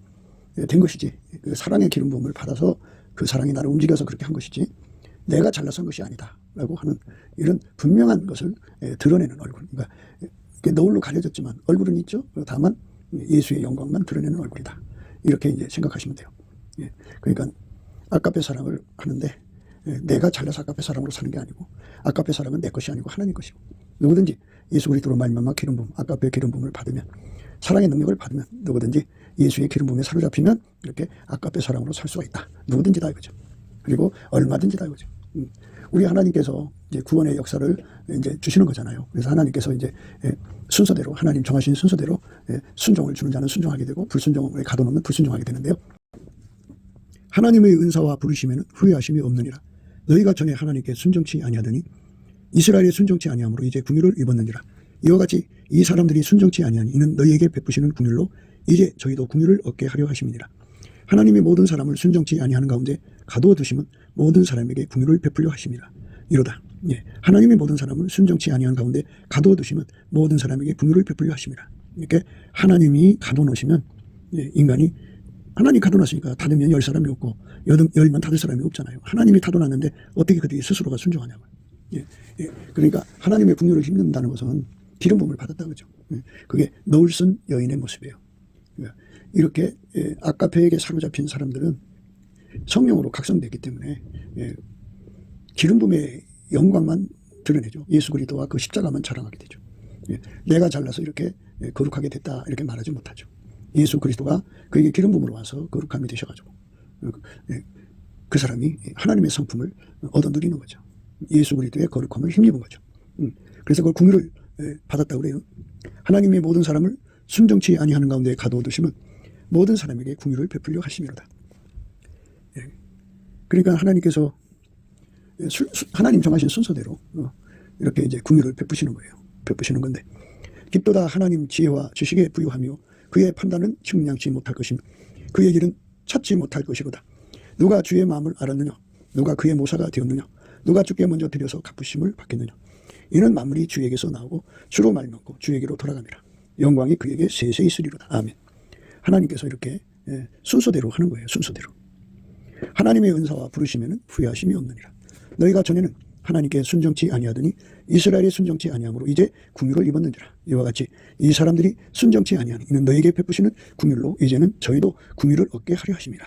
된 것이지. 그 사랑의 기름 부음을 받아서 그 사랑이 나를 움직여서 그렇게 한 것이지 내가 잘나서 한 것이 아니다 라고 하는 이런 분명한 것을 드러내는 얼굴. 그러니까 너울로 가려졌지만 얼굴은 있죠. 다만 예수의 영광만 드러내는 얼굴이다. 이렇게 이제 생각하시면 돼요. 예. 그러니까 아까페 사랑을 하는데 내가 잘나서 아까페 사랑으로 사는 게 아니고 아까페 사랑은 내 것이 아니고 하나님 것이고 누구든지 예수 그리스도로 말미암아 기름 부음, 아까페 기름 부음을 받으면 사랑의 능력을 받으면 누구든지 예수의 기름 부음에 사로잡히면 이렇게 아까페 사랑으로 살 수가 있다. 누구든지 다 이거죠. 그리고 얼마든지 다 이거죠. 우리 하나님께서 이제 구원의 역사를 이제 주시는 거잖아요. 그래서 하나님께서 이제 순서대로 하나님 정하신 순서대로 순종을 주는 자는 순종하게 되고 불순종을 가둬놓으면 불순종하게 되는데요. 하나님의 은사와 부르심에는 후회하심이 없느니라. 너희가 전에 하나님께 순종치 아니하더니 이스라엘의 순종치 아니함으로 이제 궁유를 입었느니라. 이와 같이 이 사람들이 순종치 아니하니 이는 너희에게 베푸시는 궁율로 이제 저희도 궁율을 얻게 하려 하심이니라. 하나님이 모든 사람을 순종치 아니하는 가운데 가두어 두심은 모든 사람에게 궁율을 베풀려 하심이라. 이로다. 예. 하나님이 모든 사람을 순종치 아니하는 가운데 가두어 두심은 모든 사람에게 궁율을 베풀려 하심이라. 이렇게 하나님이 가둬 놓으시면 인간이 하나님이 가둬 놨으니까 닫으면 열 사람이 없고 열면 닫을 사람이 없잖아요. 하나님이 가둬 놨는데 어떻게 그들이 스스로가 순종하냐고요. 예. 예. 그러니까 하나님의 궁율을 힘든다는 것은 기름 부음을 받았다 그죠. 예. 그게 노을 쓴 여인의 모습이에요. 그러니까 이렇게 아까페에게 사로잡힌 사람들은 성령으로 각성됐기 때문에 기름 부음의 영광만 드러내죠. 예수 그리스도와 그 십자가만 자랑하게 되죠. 내가 잘나서 이렇게 거룩하게 됐다 이렇게 말하지 못하죠. 예수 그리스도가 그에게 기름 부음으로 와서 거룩함이 되셔가지고 그 사람이 하나님의 성품을 얻어 누리는 거죠. 예수 그리스도의 거룩함을 힘입은 거죠. 그래서 그 궁유를 받았다고 그래요. 하나님이 모든 사람을 순종치 아니하는 가운데 가두어 두시면 모든 사람에게 궁유를 베풀려 하심이로다. 그러니까 하나님께서 하나님 정하신 순서대로 이렇게 이제 궁유를 베푸시는 거예요. 베푸시는 건데 깊도다 하나님 지혜와 지식에 부유하며 그의 판단은 측량치 못할 것이며 그의 길은 찾지 못할 것이로다. 누가 주의 마음을 알았느냐? 누가 그의 모사가 되었느냐? 누가 주께 먼저 드려서 갚으심을 받겠느냐? 이는 만물이 주에게서 나오고 주로 말미암고 주에게로 돌아갑니다. 영광이 그에게 세세 있으리로다. 아멘. 하나님께서 이렇게 순서대로 하는 거예요. 순서대로. 하나님의 은사와 부르시면 후회하심이 없느니라. 너희가 전에는 하나님께 순종치 아니하더니 이스라엘이 순종치 아니함으로 이제 궁유를 입었느니라. 이와 같이 이 사람들이 순종치 아니하니 이는 너희에게 베푸시는 궁율로 이제는 저희도 궁유를 얻게 하려 하심이라.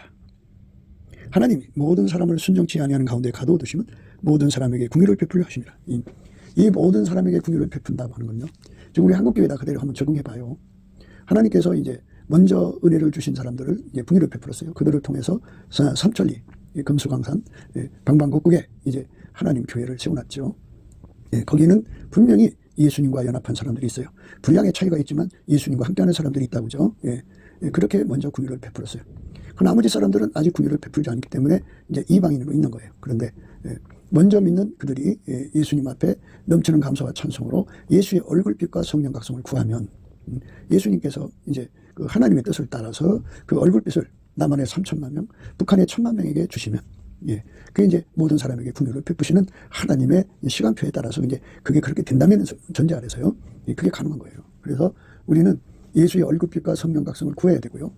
하나님이 모든 사람을 순종치 아니하는 가운데 가두어 두시면 모든 사람에게 궁유를 베풀려 하심이라. 이 모든 사람에게 궁유를 베푼다고 하는 건요. 지금 우리 한국교회에다 그대로 한번 적용해 봐요. 하나님께서 이제 먼저 은혜를 주신 사람들을 이제 궁유를 베풀었어요. 그들을 통해서 삼천리, 금수강산, 방방곡곡에 이제 하나님 교회를 세워놨죠. 거기는 분명히 예수님과 연합한 사람들이 있어요. 분량의 차이가 있지만 예수님과 함께하는 사람들이 있다고 그죠. 그렇게 먼저 궁유를 베풀었어요. 그 나머지 사람들은 아직 궁유를 베풀지 않기 때문에 이제 이방인으로 있는 거예요. 그런데 먼저 믿는 그들이 예수님 앞에 넘치는 감사와 찬송으로 예수의 얼굴빛과 성령 각성을 구하면 예수님께서 이제 그 하나님의 뜻을 따라서 그 얼굴빛을 남한의 3천만 명, 북한의 1,000만 명에게 주시면 그게 이제 모든 사람에게 궁유를 베푸시는 하나님의 시간표에 따라서 이제 그게 그렇게 된다면 전제 아래서요. 그게 가능한 거예요. 그래서 우리는 예수의 얼굴빛과 성령 각성을 구해야 되고요.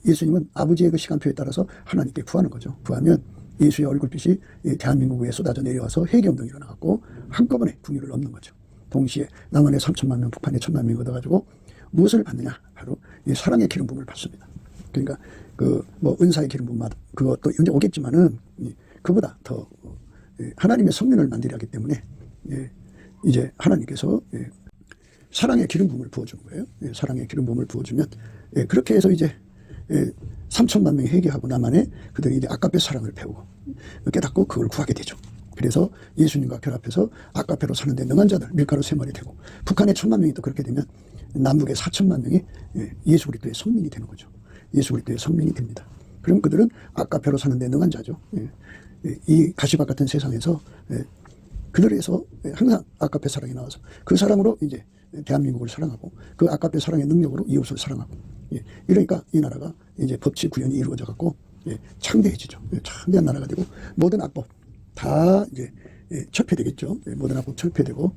예수님은 아버지의 그 시간표에 따라서 하나님께 구하는 거죠. 구하면 예수의 얼굴빛이 대한민국에 쏟아져 내려와서 회개운동이 일어나고 한꺼번에 궁유를 얻는 거죠. 동시에 남한의 3천만 명, 북한의 1,000만 명이 얻어가지고 무엇을 받느냐? 바로 이 사랑의 기름 부음을 받습니다. 그러니까 그 뭐 은사의 기름 부음 그것도 언제 오겠지만은 그보다 더 하나님의 성령을 만들어야 하기 때문에 이제 하나님께서 사랑의 기름 부음을 부어주는 거예요. 사랑의 기름 부음을 부어주면 그렇게 해서 이제 3천만 명이 회개하고 남한에 그들이 이제 아까페 사랑을 배우고 깨닫고 그걸 구하게 되죠. 그래서 예수님과 결합해서 아까페로 사는데 능한 자들 밀가루 3마리 되고 북한의 1,000만 명이 또 그렇게 되면 남북의 4천만 명이 예수 그리스도의 성민이 되는 거죠. 예수 그리스도의 성민이 됩니다. 그럼 그들은 아까페로 사는데 능한 자죠. 이 가시밭 같은 세상에서 그들에서 항상 아까페 사랑이 나와서 그 사랑으로 이제 대한민국을 사랑하고 그 아까페 사랑의 능력으로 이웃을 사랑하고 이러니까 이 나라가 이제 법치 구현이 이루어져 갖고 창대해지죠. 창대한 나라가 되고 모든 악법 다 이제 철폐되겠죠. 모든 악법 철폐되고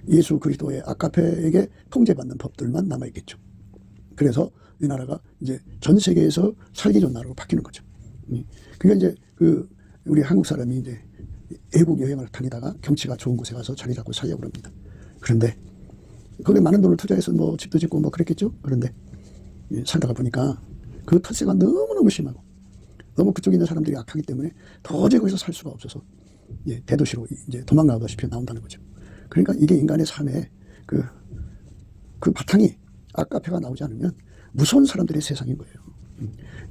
예수 그리스도의 아까페에게 통제받는 법들만 남아 있겠죠. 그래서 이 나라가 이제 전 세계에서 살기 좋은 나라로 바뀌는 거죠. 그러니까 이제 우리 한국 사람이 이제 외국 여행을 다니다가 경치가 좋은 곳에 가서 자리 잡고 살려고 합니다. 그런데 거기에 많은 돈을 투자해서 뭐 집도 짓고 뭐 그랬겠죠. 그런데 살다가 보니까 그 텃세가 너무너무 심하고 너무 그쪽에 있는 사람들이 악하기 때문에 도저히 거기서 살 수가 없어서 대도시로 이제 도망 나오다시피 나온다는 거죠. 그러니까 이게 인간의 삶의 그 바탕이 아까페가 나오지 않으면 무서운 사람들의 세상인 거예요.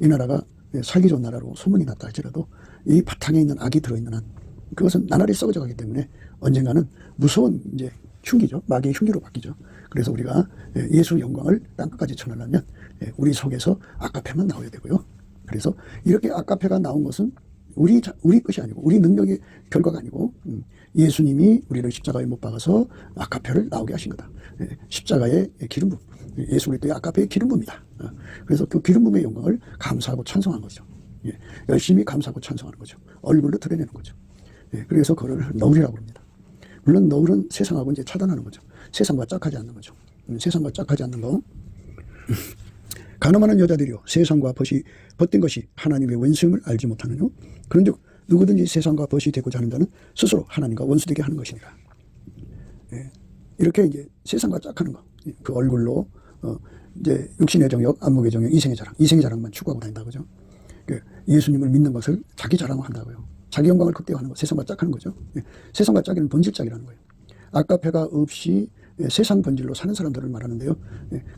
이 나라가 살기 좋은 나라로 소문이 났다 할지라도 이 바탕에 있는 악이 들어있는 한 그것은 나날이 썩어져 가기 때문에 언젠가는 무서운 이제 흉기죠. 마귀의 흉기로 바뀌죠. 그래서 우리가 예수 영광을 땅끝까지 전하려면 우리 속에서 아까페만 나와야 되고요. 그래서 이렇게 아까페가 나온 것은 우리 것이 아니고 우리 능력의 결과가 아니고 예수님이 우리를 십자가에 못 박아서 아까페를 나오게 하신 거다. 십자가의 기름 부음, 예수 그리스도의 아까페의 기름 부음이다. 그래서 그 기름 부음의 영광을 감사하고 찬송한 거죠. 열심히 감사하고 찬송하는 거죠. 얼굴로 드러내는 거죠. 그래서 그걸 너울이라고 합니다. 물론 너울은 세상하고 이제 차단하는 거죠. 세상과 짝하지 않는 거죠. 세상과 짝하지 않는 거. 가늠하는 여자들이요 세상과 벗이 벗된 것이 하나님의 원수임을 알지 못하느뇨. 그런즉 누구든지 세상과 벗이 되고자 하는 자는 스스로 하나님과 원수되게 하는 것이니라. 이렇게 이제 세상과 짝하는 거. 그 얼굴로 이제 육신의 정욕, 안목의 정욕, 이생의 자랑만 추구하고 다닌다 그죠. 예수님을 믿는 것을 자기 자랑을 한다고요. 자기 영광을 극대화하는 거, 세상과 짝하는 거죠. 세상과 짝이는 본질짝이라는 거예요. 아까페가 없이 세상 본질로 사는 사람들을 말하는데요.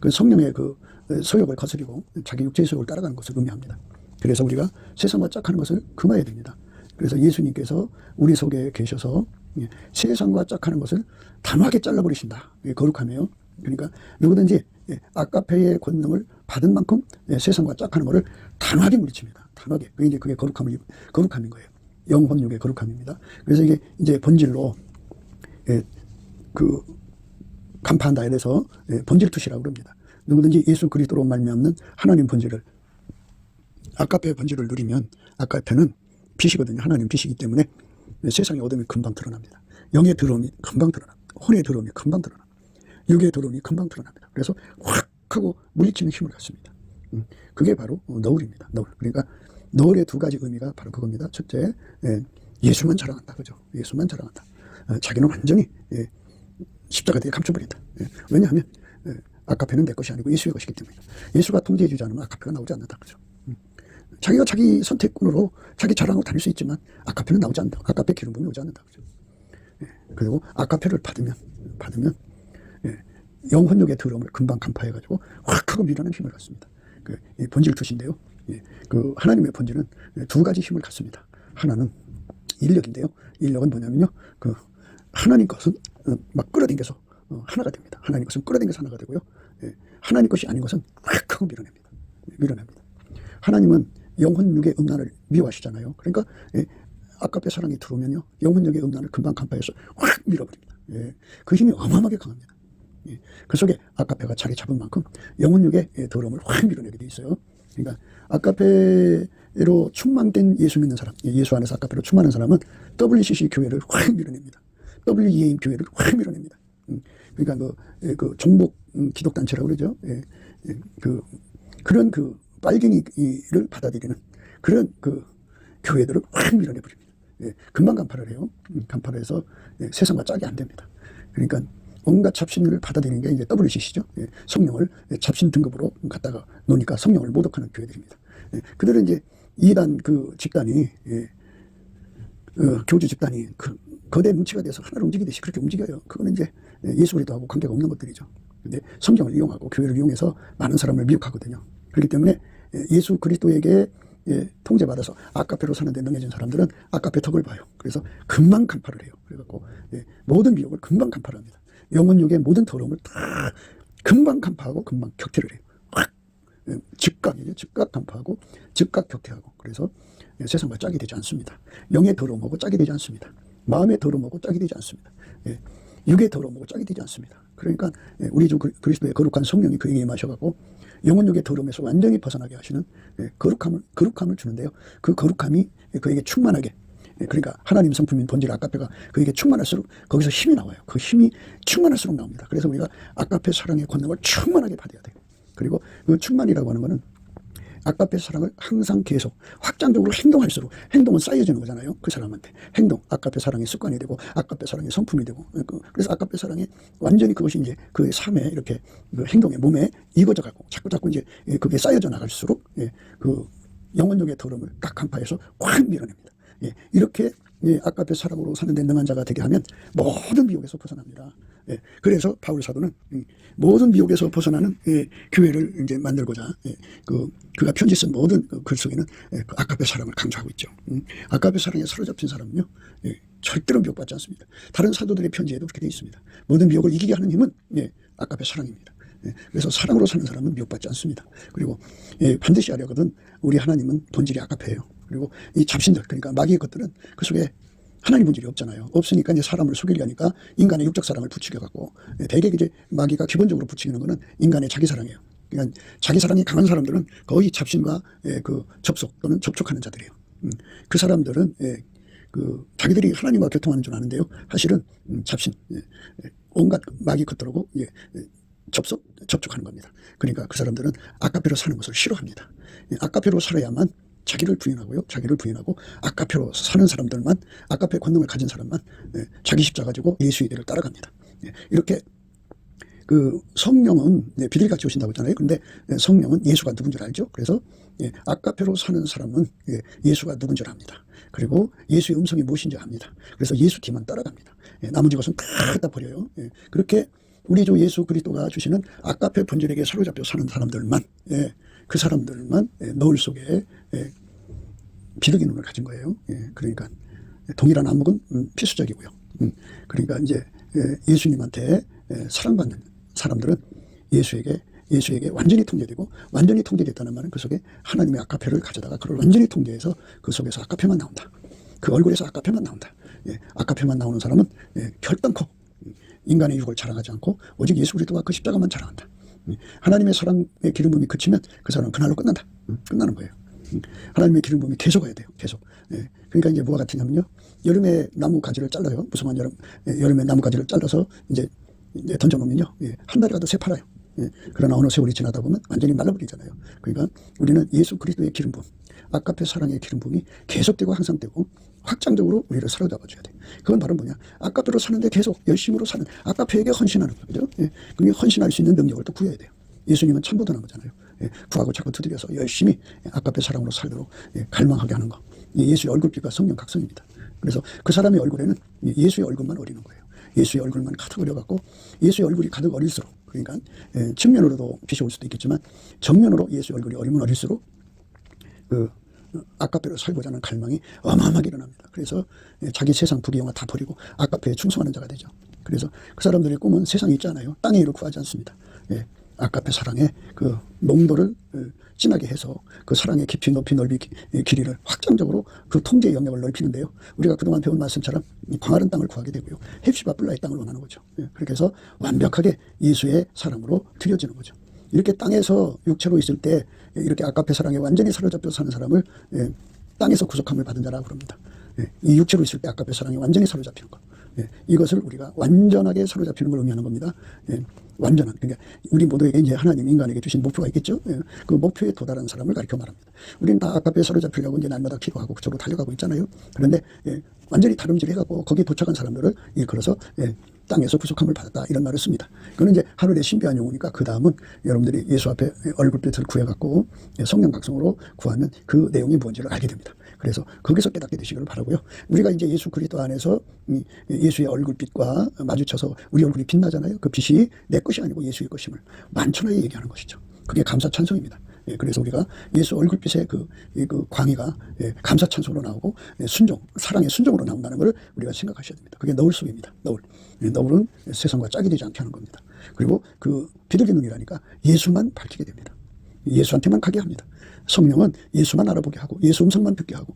그 성령의 그 소욕을 거스리고 자기 육체의 소욕을 따라가는 것을 의미합니다. 그래서 우리가 세상과 짝하는 것을 금해야 됩니다. 그래서 예수님께서 우리 속에 계셔서 세상과 짝하는 것을 단호하게 잘라버리신다. 거룩하네요. 그러니까 누구든지 아까페의 권능을 받은 만큼 세상과 짝하는 것을 단호하게 물리칩니다. 단호하게. 그게 거룩함인 거예요. 영혼육의 거룩함입니다. 그래서 이게 이제 본질로 그 간파한다 이래서 본질투시라고 그럽니다. 누구든지 예수 그리스도로 말미암는 하나님 본질을 아까페의 본질을 누리면 아까페는 빛이거든요. 하나님 빛이기 때문에 세상의 어둠이 금방 드러납니다. 영의 더러움이 금방 드러납니다. 혼의 더러움이 금방 드러납니다. 육의 더러움이 금방 드러납니다. 그래서 확 하고 물리치는 힘을 갖습니다. 그게 바로 너울입니다. 너울. 그러니까 너울의 두 가지 의미가 바로 그겁니다. 첫째, 예수만 자랑한다. 그죠? 예수만 자랑한다. 자기는 완전히 십자가 뒤에 감춰버린다. 왜냐하면 아까페는 내 것이 아니고 예수의 것이기 때문에 예수가 통제해주지 않으면 아까페가 나오지 않는다. 그죠? 자기가 자기 선택권으로 자기 자랑하고 다닐 수 있지만 아까페는 나오지 않는다. 아까페 기름 부음이 오지 않는다. 그죠? 그리고 아까페를 받으면 영혼력의 더러움을 금방 간파해가지고 확 하고 밀어내는 힘을 갖습니다. 이 본질 투시인데요. 그 하나님의 본질은 두 가지 힘을 갖습니다. 하나는 인력인데요. 인력은 뭐냐면요. 그 하나님 것은 막 끌어당겨서 하나가 됩니다. 하나님 것은 끌어당겨서 하나가 되고요. 하나님 것이 아닌 것은 확 하고 밀어냅니다. 밀어냅니다. 하나님은 영혼육의 음란을 미워하시잖아요. 그러니까 아까페 사랑이 들어오면요. 영혼육의 음란을 금방 간파해서 확 밀어버립니다. 그 힘이 어마어마하게 강합니다. 그 속에 아까페가 자리 잡은 만큼 영혼육의 더러움을 확 밀어내게 돼 있어요. 그러니까 아까페로 충만된 예수 믿는 사람, 예수 안에서 아까페로 충만한 사람은 WCC 교회를 확 밀어냅니다. WEA 교회를 확 밀어냅니다. 그러니까 그 종목 기독단체라고 그러죠. 그런 빨갱이를 받아들이는 그런 그 교회들을 확 밀어내버립니다. 금방 간파를 해요. 간파를 해서 세상과 짝이 안 됩니다. 그러니까 온갖 잡신을 받아들이는 게 이제 WCC죠. 성령을 잡신 등급으로 갖다가 놓으니까 성령을 모독하는 교회들입니다. 그들은 이제 이단 그 집단이 교주 집단이 그 거대 뭉치가 돼서 하나로 움직이듯이 그렇게 움직여요. 그거는 이제 예수 그리스도하고 관계가 없는 것들이죠. 근데 성경을 이용하고 교회를 이용해서 많은 사람을 미혹하거든요. 그렇기 때문에 예수 그리스도에게 통제받아서 아까페로 사는데 능해진 사람들은 아까페 덕을 봐요. 그래서 금방 간파를 해요. 그래갖고 모든 미혹을 금방 간파를 합니다. 영혼육의 모든 더러움을 다 금방 간파하고 금방 격퇴를 해요. 확 즉각이죠. 즉각 간파하고 즉각 격퇴하고. 그래서 세상과 짝이 되지 않습니다. 영의 더러움하고 짝이 되지 않습니다. 마음의 더러움하고 짝이 되지 않습니다. 육의 더러움하고 짝이 되지 않습니다. 그러니까 우리 주 그리스도의 거룩한 성령이 그에게 임하셔가지고 영혼육의 더러움에서 완전히 벗어나게 하시는 거룩함을 주는데요. 그 거룩함이 그에게 충만하게, 그러니까 하나님 성품인 본질 아가페가 그에게 충만할수록 거기서 힘이 나와요. 그 힘이 충만할수록 나옵니다. 그래서 우리가 아가페 사랑의 권능을 충만하게 받아야 돼요. 그리고 그 충만이라고 하는 것은 아가페 사랑을 항상 계속 확장적으로 행동할수록, 행동은 쌓여지는 거잖아요. 그 사람한테 행동, 아가페 사랑의 습관이 되고 아가페 사랑의 성품이 되고, 그래서 아가페 사랑이 완전히 그것이 이제 그 삶에 이렇게 그 행동에 몸에 익어져 가고 자꾸 이제 그게 쌓여져 나갈수록 그 영혼력의 더러움을 딱 간파해서 확 밀어냅니다. 이렇게 아가페 사랑으로 사는 데 능한 자가 되게 하면 모든 미혹에서 벗어납니다. 그래서 바울 사도는 모든 미혹에서 벗어나는 교회를 이제 만들고자 그가 편지 쓴 모든 글 속에는 아가페 사랑을 강조하고 있죠. 아가페 사랑에 사로잡힌 사람은요, 절대로 미혹받지 않습니다. 다른 사도들의 편지에도 그렇게 되어 있습니다. 모든 미혹을 이기게 하는 힘은 아가페 사랑입니다. 그래서 사랑으로 사는 사람은 미혹받지 않습니다. 그리고 반드시 알려거든 우리 하나님은 본질이 아가페예요. 그리고 이 잡신들, 그러니까 마귀의 것들은 그 속에 하나님 본질이 없잖아요. 없으니까 이제 사람을 속이려니까 인간의 육적 사랑을 부추겨 갖고, 대개 이제 마귀가 기본적으로 부추기는 거는 인간의 자기 사랑이에요. 그러니까 자기 사랑이 강한 사람들은 거의 잡신과 그 접속 또는 접촉하는 자들이에요. 그 사람들은 그 자기들이 하나님과 교통하는 줄 아는데요. 사실은 잡신, 온갖 마귀 것들하고 접촉하는 겁니다. 그러니까 그 사람들은 아가페로 사는 것을 싫어합니다. 아가페로 살아야만 자기를 부인하고 아가페로 사는 사람들만, 아가페 권능을 가진 사람만 자기 십자가 가지고 예수의 길을 따라갑니다. 이렇게 그 성령은 비둘기같이 오신다고 했잖아요. 근데 성령은 예수가 누군 줄 알죠. 그래서 아가페로 사는 사람은 예수가 누군 줄 압니다. 그리고 예수의 음성이 무엇인지 압니다. 그래서 예수 뒤만 따라갑니다. 나머지 것은 다 갖다 버려요. 그렇게 우리 주 예수 그리스도가 주시는 아가페 본질에게 사로잡혀 사는 사람들만, 그 사람들만 너울 속에 비둘기 눈을 가진 거예요. 그러니까 동일한 안목은 필수적이고요. 그러니까 이제 예수님한테 사랑받는 사람들은 예수에게 완전히 통제되고, 완전히 통제됐다는 말은 그 속에 하나님의 아가페를 가져다가 그걸 완전히 통제해서 그 속에서 아가페만 나온다. 그 얼굴에서 아가페만 나온다. 아가페만 나오는 사람은 결단코 인간의 육을 자랑하지 않고 오직 예수 그리스도와 그 십자가만 자랑한다. 하나님의 사랑의 기름 부음이 그치면 그 사람은 그날로 끝난다. 끝나는 거예요. 하나님의 기름 부음이 계속 와야 돼요. 계속. 그러니까 이제 뭐가 같으냐면요, 여름에 나무 가지를 잘라요. 무성한 여름에 나무 가지를 잘라서 이제 던져놓으면요, 한 달이 가도 새파라요. 그러나 어느 세월이 지나다 보면 완전히 말라버리잖아요. 그러니까 우리는 예수 그리스도의 기름 부음, 아가페 사랑의 기름 부음이 계속되고 항상 되고 확장적으로 우리를 사로잡아줘야 돼. 그건 바로 뭐냐, 아가페로 사는데 계속 열심으로 사는, 아가페에게 헌신하는 거죠. 그게 헌신할 수 있는 능력을 또 구해야 돼요. 예수님은 참보도한 거잖아요. 구하고 자꾸 두드려서 열심히 아가페 사랑으로 살도록 갈망하게 하는 거. 예수의 얼굴빛과 성령 각성입니다. 그래서 그 사람의 얼굴에는 예수의 얼굴만 어리는 거예요. 예수의 얼굴만 가득 어려갖고, 예수의 얼굴이 가득 어릴수록, 그러니까 측면으로도 빛이 올 수도 있겠지만 정면으로 예수의 얼굴이 어리면 어릴수록 그 아가페로 살고자 하는 갈망이 어마어마하게 일어납니다. 그래서 자기 세상 부귀영화 다 버리고 아가페에 충성하는 자가 되죠. 그래서 그 사람들의 꿈은 세상에 있지 않아요. 땅의 일을 구하지 않습니다. 아가페 사랑의 그 농도를 진하게 해서 그 사랑의 깊이 높이 넓이 길이를 확장적으로 그 통제의 영역을 넓히는데요. 우리가 그동안 배운 말씀처럼 광활한 땅을 구하게 되고요. 헵시바 뿔라의 땅을 원하는 거죠. 그렇게 해서 완벽하게 예수의 사랑으로 드려지는 거죠. 이렇게 땅에서 육체로 있을 때 이렇게 아가페 사랑에 완전히 사로잡혀 사는 사람을 땅에서 구속함을 받은 자라고 그럽니다. 이 육체로 있을 때 아가페 사랑에 완전히 사로잡히는 것. 이것을 우리가 완전하게 사로잡히는 걸 의미하는 겁니다. 완전한, 그러니까 우리 모두에게 이제 하나님 인간에게 주신 목표가 있겠죠. 그 목표에 도달한 사람을 가리켜 말합니다. 우리는 다 아가페에 사로잡히려고 이제 날마다 기도하고 그쪽으로 달려가고 있잖아요. 그런데 완전히 다름질해갖고 거기에 도착한 사람들을 일컬어서 땅에서 구속함을 받았다, 이런 말을 씁니다. 그건 이제 하늘의 신비한 용어니까 그 다음은 여러분들이 예수 앞에 얼굴빛을 구해갖고 성령 각성으로 구하면 그 내용이 뭔지를 알게 됩니다. 그래서 거기서 깨닫게 되시기를 바라고요. 우리가 이제 예수 그리스도 안에서 예수의 얼굴빛과 마주쳐서 우리 얼굴이 빛나잖아요. 그 빛이 내 것이 아니고 예수의 것임을 만천하에 얘기하는 것이죠. 그게 감사 찬송입니다. 예, 그래서 우리가 예수 얼굴빛의 그 광의가 감사 찬송으로 나오고 순종, 사랑의 순종으로 나온다는 걸 우리가 생각하셔야 됩니다. 그게 너울 속입니다. 너울. 너울은 세상과 짝이 되지 않게 하는 겁니다. 그리고 그 비둘기 눈이라니까 예수만 밝히게 됩니다. 예수한테만 가게 합니다. 성령은 예수만 알아보게 하고 예수 음성만 듣게 하고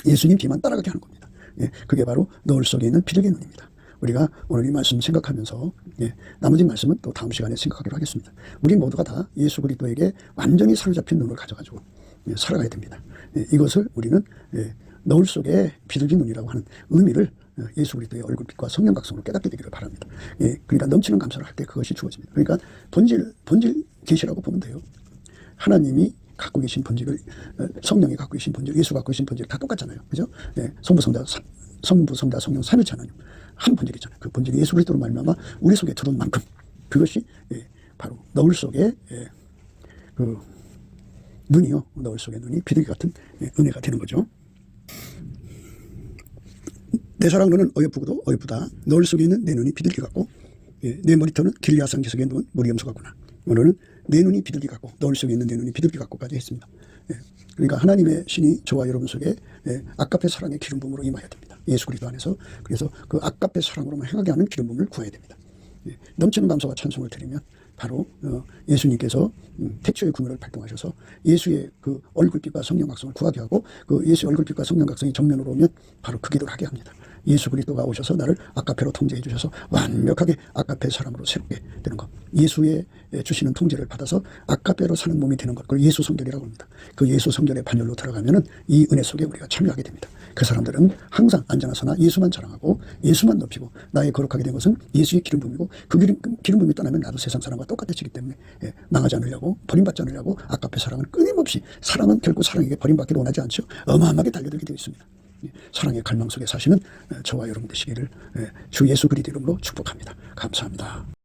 예수님 뒤만 따라가게 하는 겁니다. 그게 바로 너울 속에 있는 비둘기 눈입니다. 우리가 오늘 이 말씀 생각하면서 나머지 말씀은 또 다음 시간에 생각하기로 하겠습니다. 우리 모두가 다 예수 그리스도에게 완전히 사로잡힌 눈을 가져가지고 살아가야 됩니다. 이것을 우리는 너울 속에 비둘기 눈이라고 하는 의미를 예수 그리스도의 얼굴빛과 성령 각성으로 깨닫게 되기를 바랍니다. 그러니까 넘치는 감사를 할 때 그것이 주어집니다. 그러니까 본질 계시라고 보면 돼요. 하나님이 갖고 계신 본질을, 성령이 갖고 계신 본질, 예수 갖고 계신 본질 다 똑같잖아요. 그죠? 성부, 성자, 성령 삼위일체 하나님 한 본질이잖아요. 그 본질이 예수 그리스도로 말미암아 우리 속에 들어온 만큼 그것이 바로 너울 속에 그 눈이요. 너울 속의 눈이 비둘기 같은 은혜가 되는 거죠. 내 사랑 너는 어여쁘고도 어여쁘다. 너울 속에 있는 내 눈이 비둘기 같고 내 머리털은 길리앗산 기슭에 누운 무리염소 같구나. 오늘은 내 눈이 비둘기 같고 너울 속에 있는 내 눈이 비둘기 같고까지 했습니다. 그러니까 하나님의 신이 저와 여러분 속에 아까페 사랑의 기름 부음으로 임하여야 됩니다. 예수 그리스도 안에서. 그래서 그 아까페 사랑으로만 행하게 하는 기름 부음을 구해야 됩니다. 넘치는 감사와 찬송을 드리면 바로 예수님께서 태초의 구원을 발동하셔서 예수의 그 얼굴빛과 성령 각성을 구하게 하고 그 예수의 얼굴빛과 성령 각성이 정면으로 오면 바로 그 기도를 하게 합니다. 예수 그리스도가 오셔서 나를 아까페로 통제해 주셔서 완벽하게 아까페 사람으로 새롭게 되는 것. 예수의 주시는 통제를 받아서 아까페로 사는 몸이 되는 것. 그걸 예수 성결이라고 합니다. 그 예수 성결의 반열로 들어가면은 이 은혜 속에 우리가 참여하게 됩니다. 그 사람들은 항상 앉아나 서나 예수만 자랑하고 예수만 높이고 나의 거룩하게 된 것은 예수의 기름 부음이고 그 기름 부음이 떠나면 나도 세상 사람과 똑같아지기 때문에 망하지 않으려고 버림받지 않으려고 아까페 사랑은 끊임없이 사랑은 결코 사랑에게 버림받기를 원하지 않죠. 어마어마하게 달려들게 되어 있습니다. 사랑의 갈망 속에 사시는 저와 여러분 되시기를 주 예수 그리스도 이름으로 축복합니다. 감사합니다.